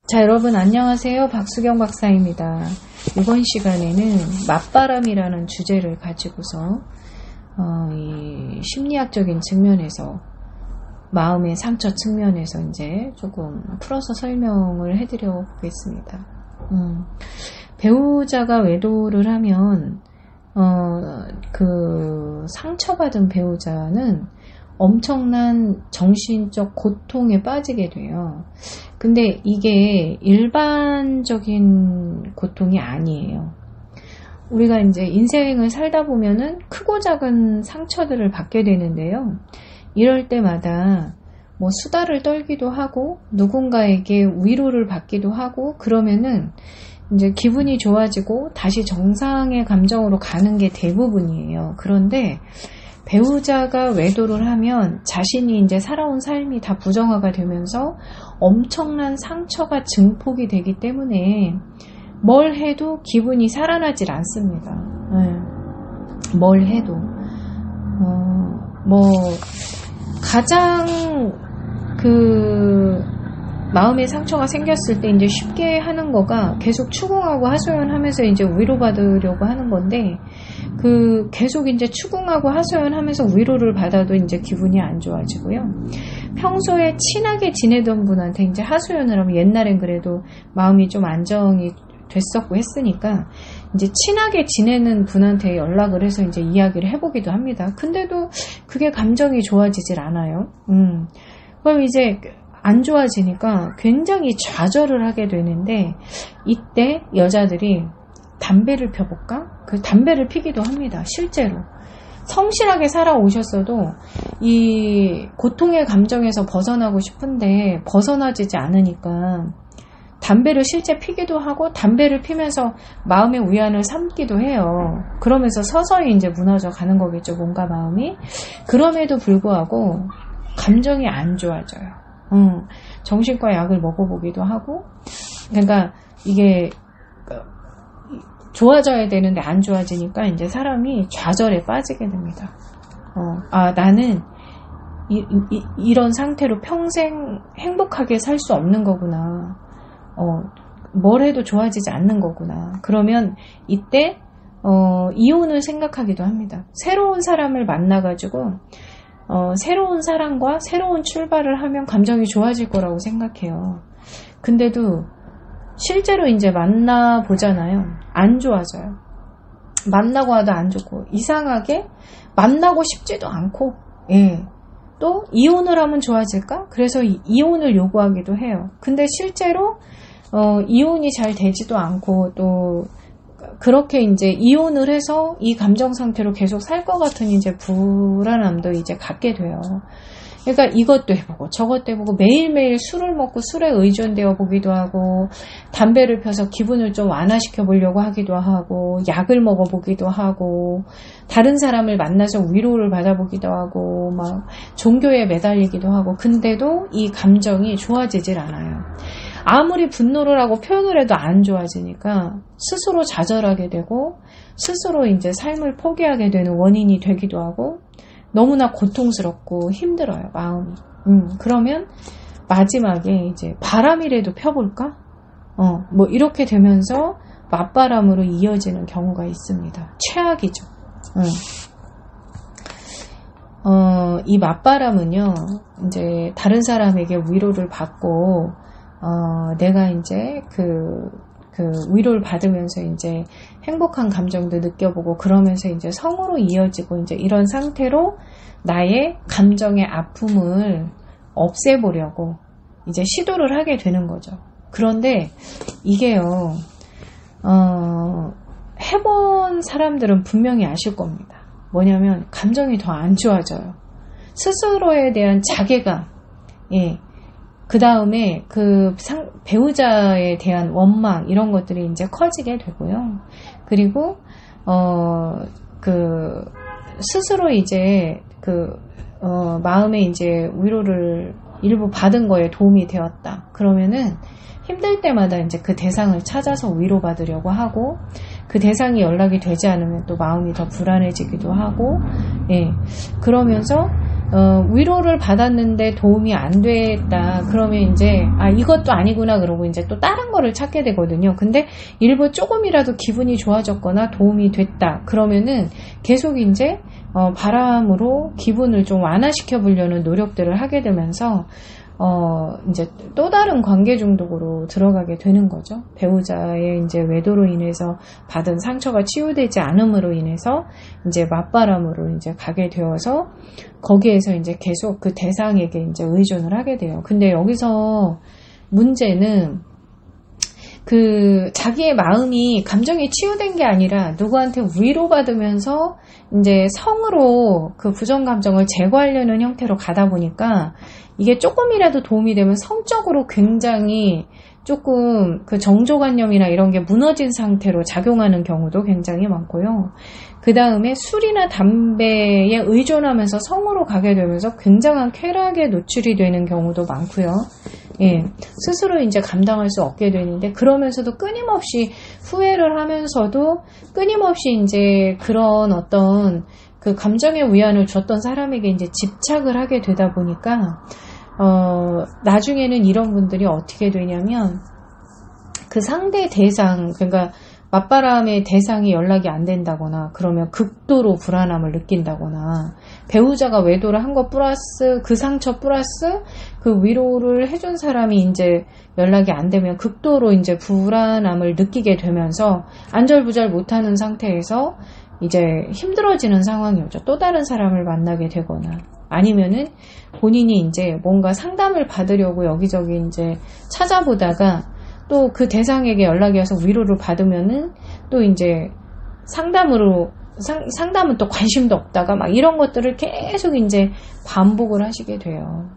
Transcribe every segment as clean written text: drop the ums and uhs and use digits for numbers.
자, 여러분 안녕하세요. 박수경 박사입니다. 이번 시간에는 맞바람이라는 주제를 가지고서 이 심리학적인 측면에서 마음의 상처 측면에서 이제 조금 풀어서 설명을 해드려 보겠습니다. 배우자가 외도를 하면 그 상처받은 배우자는 엄청난 정신적 고통에 빠지게 돼요. 근데 이게 일반적인 고통이 아니에요. 우리가 이제 인생을 살다 보면은 크고 작은 상처들을 받게 되는데요. 이럴 때마다 뭐 수다를 떨기도 하고 누군가에게 위로를 받기도 하고 그러면은 이제 기분이 좋아지고 다시 정상의 감정으로 가는 게 대부분이에요. 그런데 배우자가 외도를 하면 자신이 이제 살아온 삶이 다 부정화가 되면서 엄청난 상처가 증폭이 되기 때문에 뭘 해도 기분이 살아나질 않습니다. 뭘 해도. 가장 마음의 상처가 생겼을 때 이제 쉽게 하는 거가 계속 추궁하고 하소연하면서 이제 위로받으려고 하는 건데, 계속 이제 추궁하고 하소연하면서 위로를 받아도 이제 기분이 안 좋아지고요. 평소에 친하게 지내던 분한테 이제 하소연을 하면 옛날엔 그래도 마음이 좀 안정이 됐었고 했으니까 이제 친하게 지내는 분한테 연락을 해서 이제 이야기를 해보기도 합니다. 근데도 그게 감정이 좋아지질 않아요. 그럼 이제 안 좋아지니까 굉장히 좌절을 하게 되는데 이때 여자들이 담배를 펴볼까? 그 담배를 피기도 합니다. 실제로. 성실하게 살아오셨어도 이 고통의 감정에서 벗어나고 싶은데 벗어나지지 않으니까 담배를 실제 피기도 하고 담배를 피면서 마음의 위안을 삼기도 해요. 그러면서 서서히 이제 무너져 가는 거겠죠. 몸과 마음이. 그럼에도 불구하고 감정이 안 좋아져요. 정신과 약을 먹어보기도 하고, 그러니까 이게 좋아져야 되는데 안 좋아지니까 이제 사람이 좌절에 빠지게 됩니다. 나는 이런 상태로 평생 행복하게 살 수 없는 거구나. 뭘 해도 좋아지지 않는 거구나. 그러면 이때 이혼을 생각하기도 합니다. 새로운 사람을 만나가지고 새로운 사람과 새로운 출발을 하면 감정이 좋아질 거라고 생각해요. 근데도 실제로 이제 만나보잖아요. 안 좋아져요. 만나고 와도 안 좋고, 이상하게 만나고 싶지도 않고, 또 이혼을 하면 좋아질까? 그래서 이혼을 요구하기도 해요. 근데 실제로 이혼이 잘 되지도 않고, 또 그렇게 이제 이혼을 해서 이 감정 상태로 계속 살 것 같은 이제 불안함도 이제 갖게 돼요. 그러니까 이것도 해보고 저것도 해보고 매일매일 술을 먹고 술에 의존되어 보기도 하고, 담배를 펴서 기분을 좀 완화시켜 보려고 하기도 하고, 약을 먹어보기도 하고, 다른 사람을 만나서 위로를 받아보기도 하고, 막 종교에 매달리기도 하고, 근데도 이 감정이 좋아지질 않아요. 아무리 분노를 하고 표현을 해도 안 좋아지니까 스스로 좌절하게 되고 스스로 이제 삶을 포기하게 되는 원인이 되기도 하고, 너무나 고통스럽고 힘들어요, 마음이. 그러면 마지막에 이제 바람이라도 펴볼까? 뭐 이렇게 되면서 맞바람으로 이어지는 경우가 있습니다. 최악이죠. 이 맞바람은요, 이제 다른 사람에게 위로를 받고, 내가 이제 그 위로를 받으면서 이제 행복한 감정도 느껴보고 그러면서 이제 성으로 이어지고, 이제 이런 상태로 나의 감정의 아픔을 없애보려고 이제 시도를 하게 되는 거죠. 그런데 이게요, 해본 사람들은 분명히 아실 겁니다. 뭐냐면 감정이 더 안 좋아져요. 스스로에 대한 자괴감, 그 다음에 배우자에 대한 원망, 이런 것들이 이제 커지게 되고요. 그리고, 스스로 이제, 마음에 이제 위로를 일부 받은 거에 도움이 되었다. 그러면은 힘들 때마다 이제 그 대상을 찾아서 위로받으려고 하고, 그 대상이 연락이 되지 않으면 또 마음이 더 불안해지기도 하고, 그러면서 위로를 받았는데 도움이 안 됐다. 그러면 이제, 이것도 아니구나. 그러고 이제 또 다른 거를 찾게 되거든요. 근데 일부 조금이라도 기분이 좋아졌거나 도움이 됐다. 그러면은 계속 이제, 바람으로 기분을 좀 완화시켜 보려는 노력들을 하게 되면서, 이제 또 다른 관계 중독으로 들어가게 되는 거죠. 배우자의 이제 외도로 인해서 받은 상처가 치유되지 않음으로 인해서 이제 맞바람으로 이제 가게 되어서 거기에서 이제 계속 그 대상에게 이제 의존을 하게 돼요. 근데 여기서 문제는 그 자기의 마음이 감정이 치유된 게 아니라 누구한테 위로받으면서 이제 성으로 그 부정 감정을 제거하려는 형태로 가다 보니까 이게 조금이라도 도움이 되면 성적으로 굉장히 조금 그 정조관념이나 이런 게 무너진 상태로 작용하는 경우도 굉장히 많고요. 그 다음에 술이나 담배에 의존하면서 성으로 가게 되면서 굉장한 쾌락에 노출이 되는 경우도 많고요. 예, 스스로 이제 감당할 수 없게 되는데 그러면서도 끊임없이 후회를 하면서도 끊임없이 이제 그런 어떤 그 감정의 위안을 줬던 사람에게 이제 집착을 하게 되다 보니까 나중에는 이런 분들이 어떻게 되냐면 그 상대 대상, 그러니까 맞바람의 대상이 연락이 안 된다거나 그러면 극도로 불안함을 느낀다거나 배우자가 외도를 한 것 플러스 그 상처 플러스 그 위로를 해준 사람이 이제 연락이 안 되면 극도로 이제 불안함을 느끼게 되면서 안절부절 못하는 상태에서 이제 힘들어지는 상황이 오죠. 또 다른 사람을 만나게 되거나 아니면은 본인이 이제 뭔가 상담을 받으려고 여기저기 이제 찾아보다가 또 그 대상에게 연락이 와서 위로를 받으면은 또 이제 상담은 또 관심도 없다가 막 이런 것들을 계속 이제 반복을 하시게 돼요.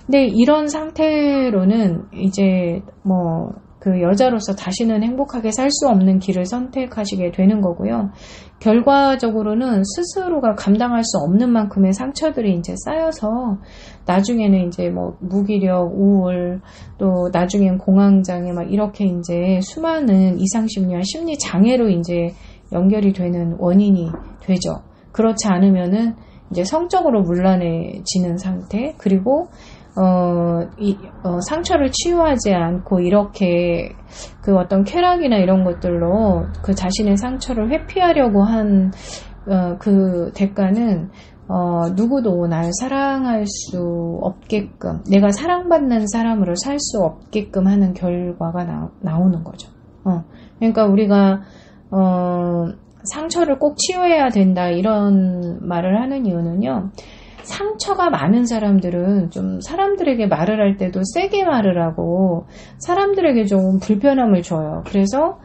근데 이런 상태로는 이제 뭐 그 여자로서 다시는 행복하게 살 수 없는 길을 선택하시게 되는 거고요. 결과적으로는 스스로가 감당할 수 없는 만큼의 상처들이 이제 쌓여서 나중에는 이제 뭐 무기력, 우울, 또 나중엔 공황장애 막 이렇게 이제 수많은 이상심리와 심리 장애로 이제 연결이 되는 원인이 되죠. 그렇지 않으면은 이제 성적으로 문란해지는 상태, 그리고 상처를 치유하지 않고 이렇게 그 어떤 쾌락이나 이런 것들로 그 자신의 상처를 회피하려고 한 그 대가는 누구도 날 사랑할 수 없게끔, 내가 사랑받는 사람으로 살 수 없게끔 하는 결과가 나오는 거죠. 그러니까 우리가 상처를 꼭 치유해야 된다 이런 말을 하는 이유는요. 상처가 많은 사람들은 좀 사람들에게 말을 할 때도 세게 말을 하고 사람들에게 좀 불편함을 줘요. 그래서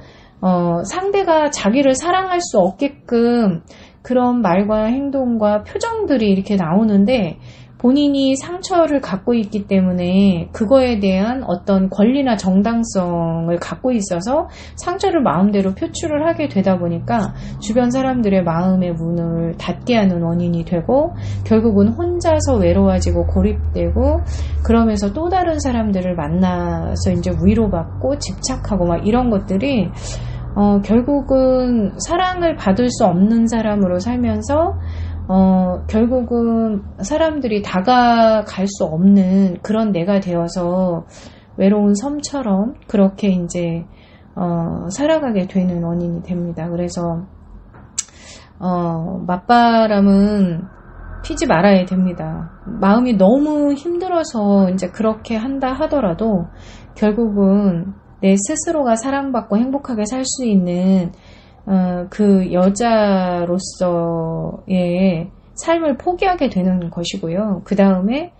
상대가 자기를 사랑할 수 없게끔 그런 말과 행동과 표정들이 이렇게 나오는데 본인이 상처를 갖고 있기 때문에 그거에 대한 어떤 권리나 정당성을 갖고 있어서 상처를 마음대로 표출을 하게 되다 보니까 주변 사람들의 마음의 문을 닫게 하는 원인이 되고 결국은 혼자서 외로워지고 고립되고 그러면서 또 다른 사람들을 만나서 이제 위로받고 집착하고 막 이런 것들이 결국은 사랑을 받을 수 없는 사람으로 살면서 결국은 사람들이 다가갈 수 없는 그런 내가 되어서 외로운 섬처럼 그렇게 이제 살아가게 되는 원인이 됩니다. 그래서 맞바람은 피지 말아야 됩니다. 마음이 너무 힘들어서 이제 그렇게 한다 하더라도 결국은 내 스스로가 사랑받고 행복하게 살 수 있는 그 여자로서의 삶을 포기하게 되는 것이고요. 그 다음에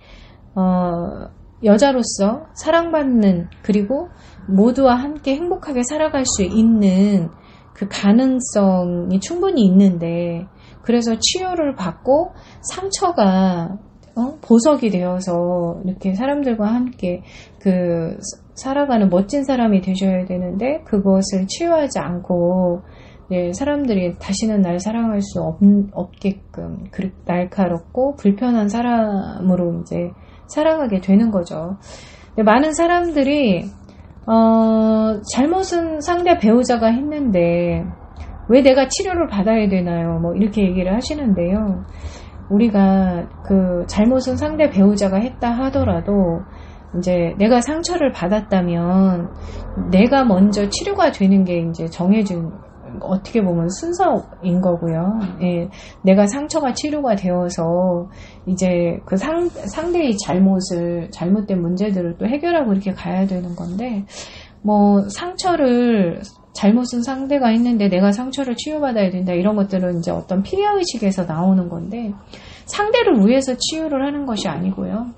여자로서 사랑받는 그리고 모두와 함께 행복하게 살아갈 수 있는 그 가능성이 충분히 있는데 그래서 치유를 받고 상처가 보석이 되어서 이렇게 사람들과 함께 그 살아가는 멋진 사람이 되셔야 되는데 그것을 치유하지 않고 사람들이 다시는 날 사랑할 수 없게끔 날카롭고 불편한 사람으로 이제 살아가게 되는 거죠. 많은 사람들이 잘못은 상대 배우자가 했는데 왜 내가 치료를 받아야 되나요? 뭐 이렇게 얘기를 하시는데요. 우리가 그 잘못은 상대 배우자가 했다 하더라도 이제 내가 상처를 받았다면 내가 먼저 치료가 되는 게 이제 정해진 어떻게 보면 순서인 거고요. 예, 내가 상처가 치료가 되어서 이제 그 상대의 잘못된 문제들을 또 해결하고 이렇게 가야 되는 건데, 뭐 상처를 잘못은 상대가 했는데 내가 상처를 치유받아야 된다, 이런 것들은 이제 어떤 피해의식에서 나오는 건데, 상대를 위해서 치유를 하는 것이 아니고요.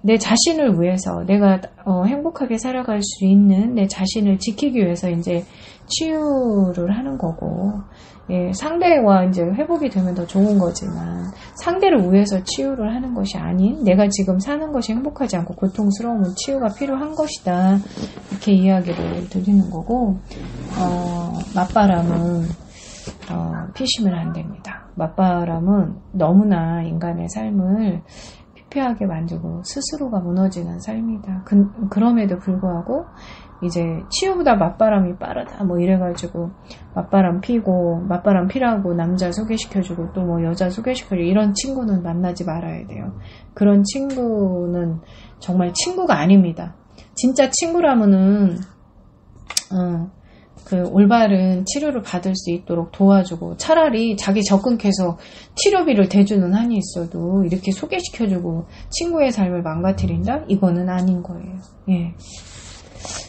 내 자신을 위해서, 내가 행복하게 살아갈 수 있는 내 자신을 지키기 위해서 이제 치유를 하는 거고, 예, 상대와 이제 회복이 되면 더 좋은 거지만 상대를 위해서 치유를 하는 것이 아닌, 내가 지금 사는 것이 행복하지 않고 고통스러우면 치유가 필요한 것이다, 이렇게 이야기를 드리는 거고, 맞바람은 피시면 안 됩니다. 맞바람은 너무나 인간의 삶을 피폐하게 만들고 스스로가 무너지는 삶이다. 그럼에도 불구하고 이제 치유보다 맞바람이 빠르다 뭐 이래가지고 맞바람 피라고 남자 소개시켜주고 또 뭐 여자 소개시켜주고, 이런 친구는 만나지 말아야 돼요. 그런 친구는 정말 친구가 아닙니다. 진짜 친구라면은 그 올바른 치료를 받을 수 있도록 도와주고, 차라리 자기 적응해서 치료비를 대주는 한이 있어도 이렇게 소개시켜주고 친구의 삶을 망가뜨린다? 이거는 아닌 거예요. 예.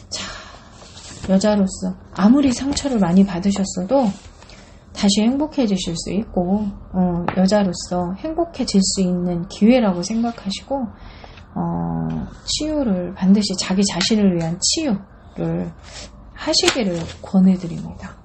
자, 여자로서 아무리 상처를 많이 받으셨어도 다시 행복해지실 수 있고, 여자로서 행복해질 수 있는 기회라고 생각하시고, 치유를 반드시 자기 자신을 위한 치유를 하시기를 권해드립니다.